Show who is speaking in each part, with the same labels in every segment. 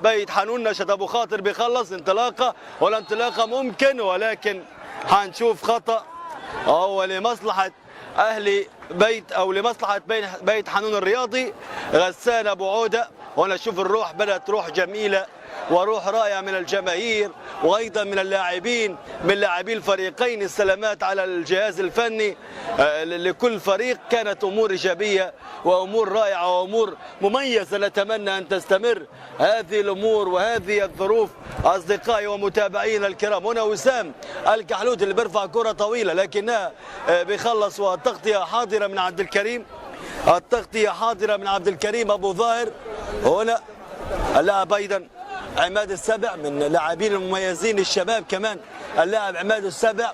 Speaker 1: بيت حنون نشط ابو خاطر بيخلص انطلاقه، والانطلاقه ممكن ولكن هنشوف خطا هو لمصلحه اهلي بيت او لمصلحه بيت حنون الرياضي. غسان ابو عوده، هنا شوف الروح بدات روح جميله وروح رائعه من الجماهير وايضا من اللاعبين من لاعبي الفريقين. السلامات على الجهاز الفني لكل فريق، كانت امور ايجابيه وامور رائعه وامور مميزه نتمنى ان تستمر هذه الامور وهذه الظروف. اصدقائي ومتابعينا الكرام، هنا وسام الكحلوت اللي بيرفع كره طويله لكنها بيخلص، والتغطيه حاضره من عبد الكريم، التغطيه حاضره من عبد الكريم ابو ظاهر. هنا اللاعب ايضا عماد السبع من اللاعبين المميزين الشباب كمان، اللاعب عماد السبع،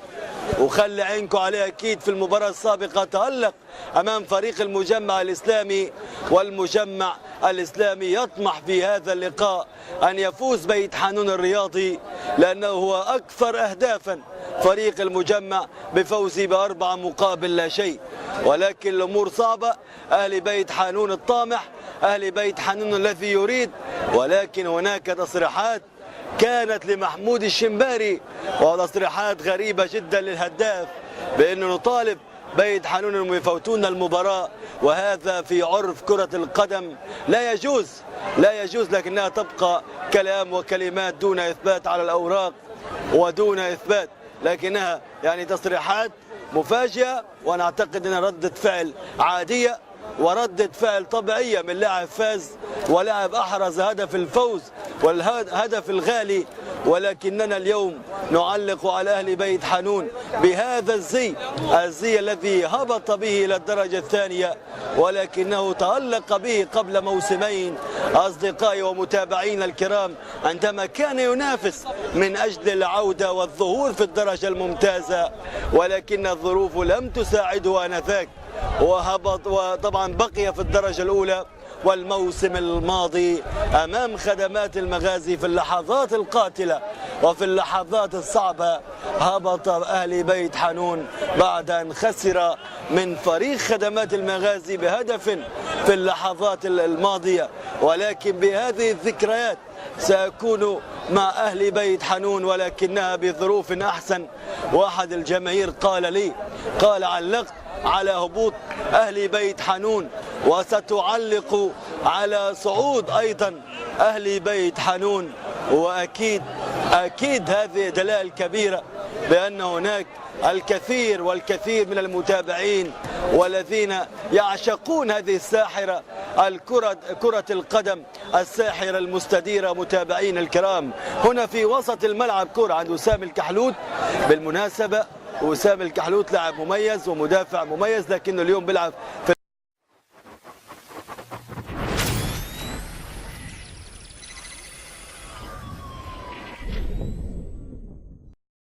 Speaker 1: وخلي عينكم عليه اكيد في المباراه السابقه تالق امام فريق المجمع الاسلامي، والمجمع الاسلامي يطمح في هذا اللقاء ان يفوز بيت حنون الرياضي لانه هو اكثر اهدافا فريق المجمع بفوزه ب4 مقابل لا شيء، ولكن الامور صعبه. اهل بيت حنون الطامح، اهل بيت حنون الذي يريد، ولكن هناك تصريحات كانت لمحمود الشنباري وتصريحات غريبه جدا للهداف بانه نطالب بيت حنون انهم يفوتون المباراه، وهذا في عرف كره القدم لا يجوز، لا يجوز، لكنها تبقى كلام وكلمات دون اثبات على الاوراق ودون اثبات، لكنها يعني تصريحات مفاجئه، وانا اعتقد انها رده فعل عاديه وردة فعل طبيعية من لاعب فاز ولاعب أحرز هدف الفوز والهدف الغالي. ولكننا اليوم نعلق على أهل بيت حنون بهذا الزي الذي هبط به إلى الدرجة الثانية، ولكنه تألق به قبل موسمين أصدقائي ومتابعينا الكرام عندما كان ينافس من أجل العودة والظهور في الدرجة الممتازة، ولكن الظروف لم تساعده آنذاك وهبط، وطبعا بقي في الدرجة الأولى. والموسم الماضي أمام خدمات المغازي في اللحظات القاتلة وفي اللحظات الصعبة هبط أهل بيت حنون بعد أن خسر من فريق خدمات المغازي بهدف في اللحظات الماضية، ولكن بهذه الذكريات سأكون مع أهل بيت حنون ولكنها بظروف أحسن. واحد الجماهير قال لي، قال علقت على هبوط أهل بيت حنون وستعلق على صعود أيضا أهل بيت حنون، وأكيد هذه دلائل كبيرة بأن هناك الكثير والكثير من المتابعين والذين يعشقون هذه الساحرة كرة القدم الساحرة المستديرة. متابعين الكرام، هنا في وسط الملعب كرة عند وسام الكحلوت. بالمناسبة وسام الكحلوت لاعب مميز ومدافع مميز، لكنه اليوم بيلعب في